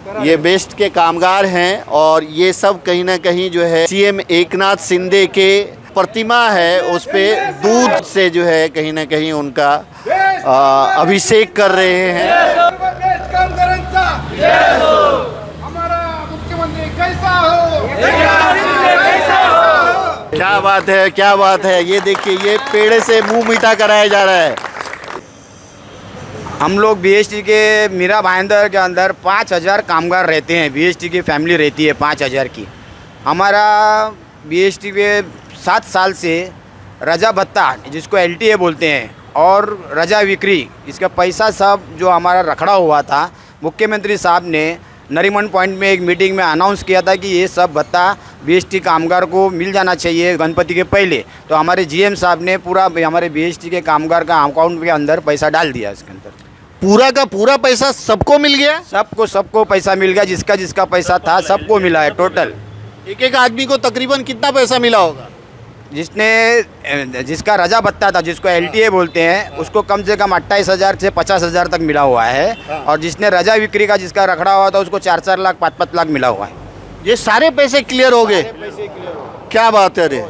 ये बेस्ट के कामगार हैं और ये सब कहीं ना कहीं जो है सीएम एकनाथ शिंदे के प्रतिमा है उस पे दूध से जो है कहीं ना कहीं उनका अभिषेक कर रहे हैं। हमारा मुख्यमंत्री कैसा हो, क्या बात है, क्या बात है। ये देखिए, ये पेड़े से मुंह मीठा कराया जा रहा है। हम लोग बीएसटी के मीरा भाईंदर के अंदर 5000 कामगार रहते हैं। बीएसटी की फैमिली रहती है 5000 की। हमारा बीएसटी के 7 साल से रजा भत्ता जिसको एलटीए बोलते हैं और रजा विक्री, इसका पैसा सब जो हमारा रखड़ा हुआ था, मुख्यमंत्री साहब ने नरीमन पॉइंट में एक मीटिंग में अनाउंस किया था कि ये सब भत्ता बीएसटी कामगार को मिल जाना चाहिए गणपति के पहले। तो हमारे जीएम साहब ने पूरा हमारे बीएसटी के कामगार का अकाउंट के अंदर पैसा डाल दिया। इसके अंदर पूरा का पूरा पैसा सबको मिल गया। सबको पैसा मिल गया। जिसका जिसका पैसा था सबको मिला है। टोटल एक एक आदमी को तकरीबन कितना पैसा मिला होगा? जिसका रजा भत्ता था, जिसको एलटीए बोलते हैं, उसको कम से कम 28,000 से 50,000 तक मिला हुआ है। और जिसने रजा बिक्री का जिसका रखड़ा हुआ था उसको 4-4 लाख 5-5 लाख मिला हुआ है। ये सारे पैसे क्लियर हो गए। क्या बात है। अरे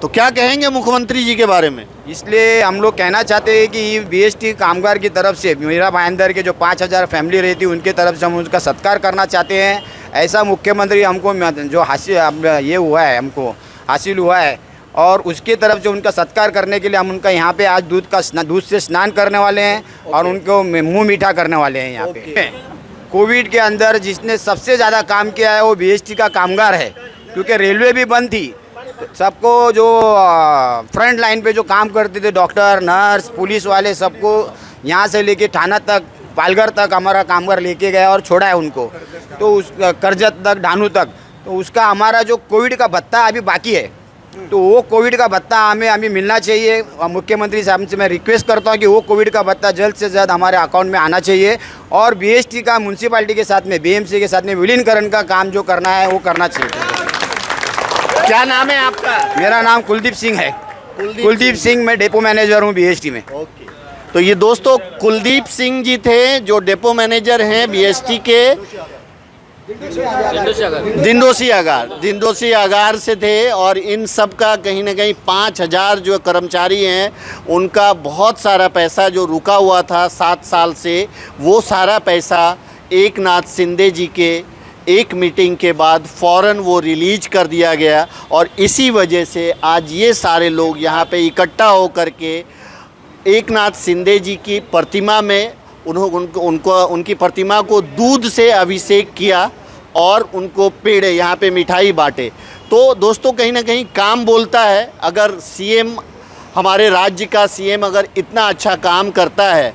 तो क्या कहेंगे मुख्यमंत्री जी के बारे में? इसलिए हम लोग कहना चाहते हैं कि बीएसटी कामगार की तरफ से मीरा भाईंदर के जो 5000 फैमिली रहती है उनके तरफ से हम उनका सत्कार करना चाहते हैं। ऐसा मुख्यमंत्री हमको जो हमको हासिल हुआ है और उसके तरफ से उनका सत्कार करने के लिए हम उनका यहाँ पे आज दूध से स्नान करने वाले हैं और उनको मुंह मीठा करने वाले हैं यहाँ पे। कोविड के अंदर जिसने सबसे ज़्यादा काम किया है वो बीएसटी का कामगार है, क्योंकि रेलवे भी बंद थी। सबको जो फ्रंट लाइन पे जो काम करते थे, डॉक्टर, नर्स, पुलिस वाले, सबको यहाँ से लेके थाना तक, पालघर तक हमारा कामगार लेके गया और छोड़ा है उनको। तो उस करजत तक, ढानू तक, तो उसका हमारा जो कोविड का भत्ता अभी बाकी है, तो वो कोविड का भत्ता हमें मिलना चाहिए। और मुख्यमंत्री साहब से मैं रिक्वेस्ट करता हूँ कि वो कोविड का भत्ता जल्द से जल्द हमारे अकाउंट में आना चाहिए और बीएसटी का म्यूनसिपालिटी के साथ में, बीएमसी के साथ में विलीनीकरण का काम जो करना है वो करना चाहिए। क्या नाम है आपका? मेरा नाम कुलदीप सिंह है। कुलदीप सिंह, मैं डेपो मैनेजर हूँ बीएसटी में। ओके। तो ये दोस्तों कुलदीप सिंह जी थे जो डेपो मैनेजर हैं बीएसटी के दिंडोसी आगार से थे। और इन सब का कहीं ना कहीं 5000 जो कर्मचारी हैं उनका बहुत सारा पैसा जो रुका हुआ था 7 साल से, वो सारा पैसा एकनाथ शिंदे जी के एक मीटिंग के बाद फ़ौरन वो रिलीज कर दिया गया। और इसी वजह से आज ये सारे लोग यहाँ पे इकट्ठा होकर के एकनाथ शिंदे जी की प्रतिमा में उनकी प्रतिमा को दूध से अभिषेक किया और उनको पेड़े यहाँ पे मिठाई बांटे। तो दोस्तों कहीं ना कहीं काम बोलता है। अगर सीएम, हमारे राज्य का सीएम अगर इतना अच्छा काम करता है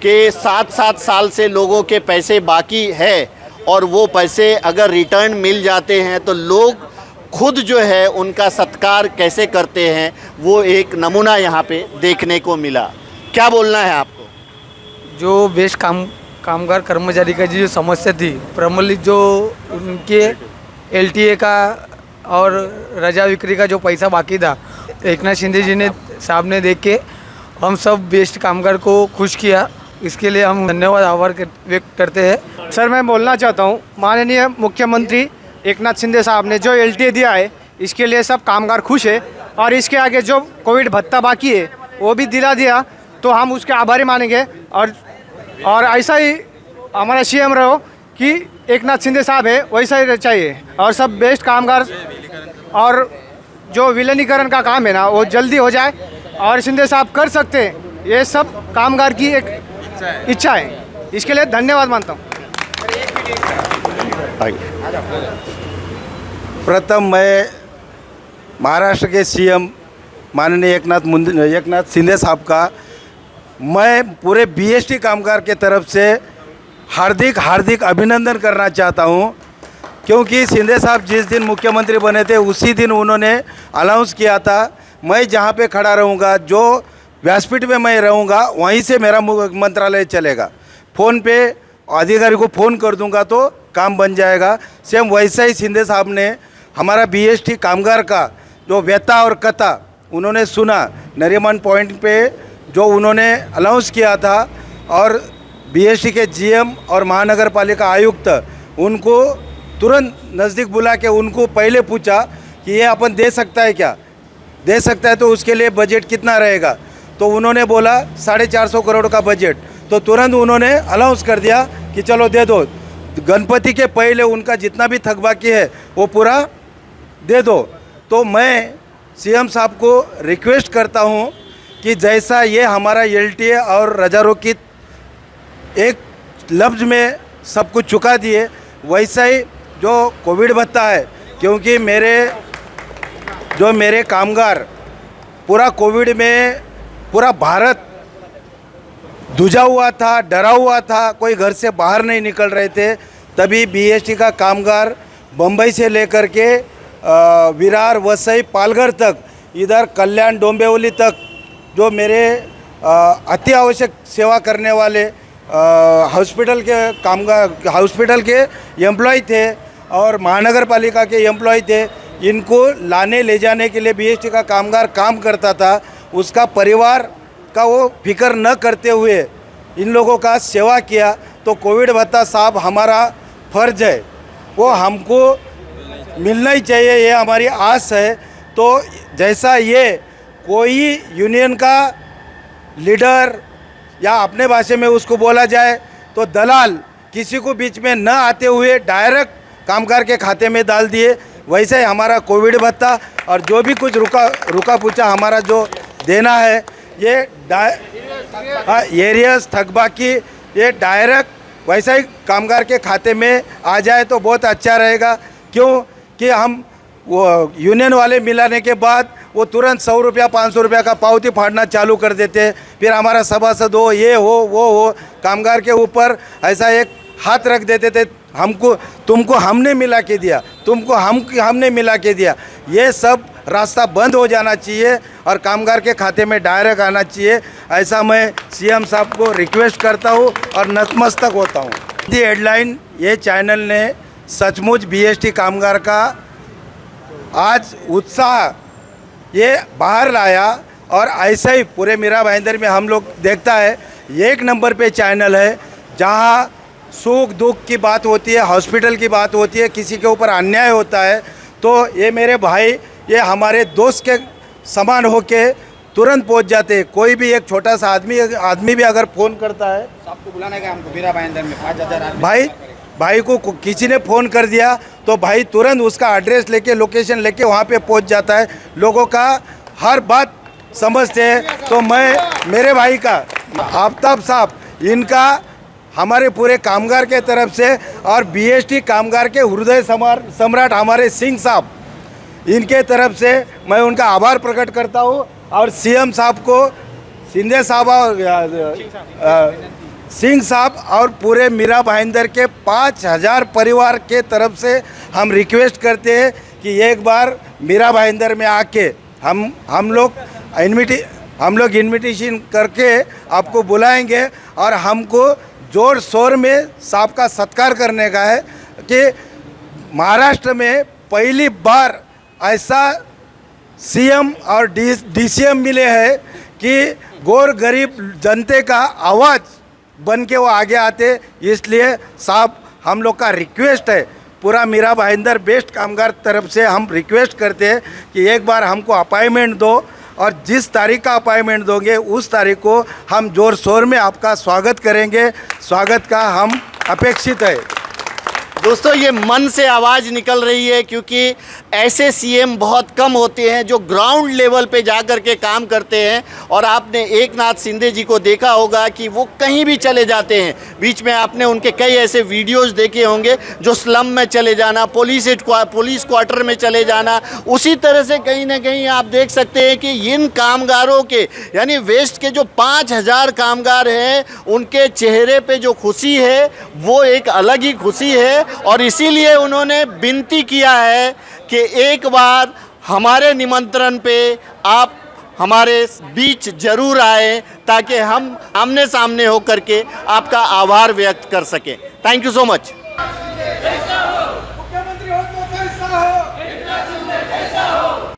कि 7-7 साल से लोगों के पैसे बाकी है और वो पैसे अगर रिटर्न मिल जाते हैं तो लोग खुद जो है उनका सत्कार कैसे करते हैं, वो एक नमूना यहाँ पे देखने को मिला। क्या बोलना है आपको? जो बेस्ट कामगार कर्मचारी का जो समस्या थी, प्रमलित जो उनके एलटीए का और रजा बिक्री का जो पैसा बाकी था, एकनाथ शिंदे जी ने साहब ने देख के हम सब बेस्ट कामगार को खुश किया। इसके लिए हम धन्यवाद, आभार व्यक्त करते हैं। सर मैं बोलना चाहता हूँ, माननीय मुख्यमंत्री एकनाथ शिंदे साहब ने जो एलटीए दिया है इसके लिए सब कामगार खुश है। और इसके आगे जो कोविड भत्ता बाकी है वो भी दिला दिया तो हम उसके आभारी मानेंगे। और ऐसा ही हमारा सीएम रहो कि एकनाथ शिंदे साहब है वैसा ही चाहिए। और सब बेस्ट कामगार और जो विलीनीकरण का काम है ना वो जल्दी हो जाए और शिंदे साहब कर सकते हैं। ये सब कामगार की एक इच्छा है, इसके लिए धन्यवाद मानता हूँ। प्रथम मैं महाराष्ट्र के सीएम माननीय एकनाथ शिंदे साहब का मैं पूरे बीएसटी कामगार के तरफ से हार्दिक अभिनंदन करना चाहता हूं, क्योंकि शिंदे साहब जिस दिन मुख्यमंत्री बने थे उसी दिन उन्होंने अनाउंस किया था मैं जहां पे खड़ा रहूंगा, जो व्यासपीठ में मैं रहूंगा वहीं से मेरा मंत्रालय चलेगा। फ़ोन पे अधिकारी को फ़ोन कर दूंगा तो काम बन जाएगा। सेम वैसा ही शिंदे साहब ने हमारा बीएसटी कामगार का जो व्यथा और कथा उन्होंने सुना, नरीमन पॉइंट पे जो उन्होंने अनाउंस किया था और बीएसटी के जीएम और महानगर पालिका आयुक्त उनको तुरंत नज़दीक बुला के उनको पहले पूछा कि ये अपन दे सकता है क्या, दे सकता है तो उसके लिए बजट कितना रहेगा। तो उन्होंने बोला 450 करोड़ का बजट। तो तुरंत उन्होंने अनाउंस कर दिया कि चलो दे दो, गणपति के पहले उनका जितना भी थकबाकी है वो पूरा दे दो। तो मैं सीएम साहब को रिक्वेस्ट करता हूँ कि जैसा ये हमारा एलटीए और रजारोकित एक लफ्ज़ में सब कुछ चुका दिए, वैसा ही जो कोविड भत्ता है, क्योंकि मेरे कामगार पूरा कोविड में पूरा भारत धुजा हुआ था, डरा हुआ था, कोई घर से बाहर नहीं निकल रहे थे। तभी बीएसटी का कामगार बम्बई से लेकर के विरार, वसई, पालघर तक, इधर कल्याण, डोंबिवली तक जो मेरे अति आवश्यक सेवा करने वाले हॉस्पिटल के कामगार, हॉस्पिटल के एम्प्लॉय थे और महानगर पालिका के एम्प्लॉय थे, इनको लाने ले जाने के लिए बीएसटी का कामगार काम करता था। उसका परिवार का वो फिक्र न करते हुए इन लोगों का सेवा किया। तो कोविड भत्ता साहब हमारा फ़र्ज है, वो हमको मिलना ही चाहिए, ये हमारी आस है। तो जैसा ये कोई यूनियन का लीडर या अपने भाषा में उसको बोला जाए तो दलाल किसी को बीच में न आते हुए डायरेक्ट कामगार के खाते में डाल दिए, वैसे ही हमारा कोविड भत्ता और जो भी कुछ रुका पूछा हमारा जो देना है, ये एरियस थकबाकी ये डायरेक्ट वैसा ही कामगार के खाते में आ जाए तो बहुत अच्छा रहेगा। क्यों कि हम वो यूनियन वाले मिलाने के बाद वो तुरंत 100 रुपया 500 रुपया का पावती फाड़ना चालू कर देते, फिर हमारा सभासद हो, ये हो, वो हो, कामगार के ऊपर ऐसा एक हाथ रख देते थे, हमको तुमको हमने मिला के दिया, तुमको हमने मिला के दिया। ये सब रास्ता बंद हो जाना चाहिए और कामगार के खाते में डायरेक्ट आना चाहिए, ऐसा मैं सीएम साहब को रिक्वेस्ट करता हूँ और नतमस्तक होता हूँ। दी हेडलाइन ये चैनल ने सचमुच बीएसटी कामगार का आज उत्साह ये बाहर लाया और ऐसे ही पूरे मीरा भाईंदर में हम लोग देखता है 1 नंबर पे चैनल है, जहाँ सुख दुख की बात होती है, हॉस्पिटल की बात होती है, किसी के ऊपर अन्याय होता है तो ये मेरे भाई ये हमारे दोस्त के समान होके तुरंत पहुंच जाते हैं। कोई भी एक छोटा सा आदमी भी अगर फ़ोन करता है, आपको बुलाने का हमको मीरा भाईंदर में 5000 भाई को किसी ने फ़ोन कर दिया तो भाई तुरंत उसका एड्रेस लेके, लोकेशन लेके वहाँ पे पहुँच जाता है, लोगों का हर बात समझते हैं। तो मैं मेरे भाई का आफ्ताब साहब, इनका हमारे पूरे कामगार के तरफ से और बीएसटी कामगार के हृदय सम्राट हमारे सिंह साहब, इनके तरफ से मैं उनका आभार प्रकट करता हूँ। और सीएम साहब को, शिंदे साहब और सिंह साहब और पूरे मीरा भाईंदर के 5000 परिवार के तरफ से हम रिक्वेस्ट करते हैं कि एक बार मीरा भाईंदर में आके हम लोग इन्विटेशन करके आपको बुलाएंगे और हमको जोर शोर में साहब का सत्कार करने का है कि महाराष्ट्र में पहली बार ऐसा सीएम और डीसीएम मिले हैं कि गौर गरीब जनते का आवाज़ बन के वो आगे आते। इसलिए साहब हम लोग का रिक्वेस्ट है, पूरा मीरा भाईंदर बेस्ट कामगार तरफ से हम रिक्वेस्ट करते हैं कि एक बार हमको अपॉइंटमेंट दो और जिस तारीख का अपॉइंटमेंट दोगे उस तारीख को हम जोर शोर में आपका स्वागत करेंगे। स्वागत का हम अपेक्षित है। दोस्तों ये मन से आवाज़ निकल रही है क्योंकि ऐसे सीएम बहुत कम होते हैं जो ग्राउंड लेवल पे जा कर के काम करते हैं। और आपने एकनाथ शिंदे जी को देखा होगा कि वो कहीं भी चले जाते हैं, बीच में आपने उनके कई ऐसे वीडियोस देखे होंगे जो स्लम में चले जाना, पुलिस क्वार्टर में चले जाना। उसी तरह से कहीं ना कहीं आप देख सकते हैं कि इन कामगारों के यानी वेस्ट के जो 5000 कामगार हैं उनके चेहरे पे जो खुशी है वो एक अलग ही खुशी है। और इसीलिए उन्होंने विनती किया है कि एक बार हमारे निमंत्रण पे आप हमारे बीच जरूर आए ताकि हम आमने सामने होकर के आपका आभार व्यक्त कर सकें। Thank you so much.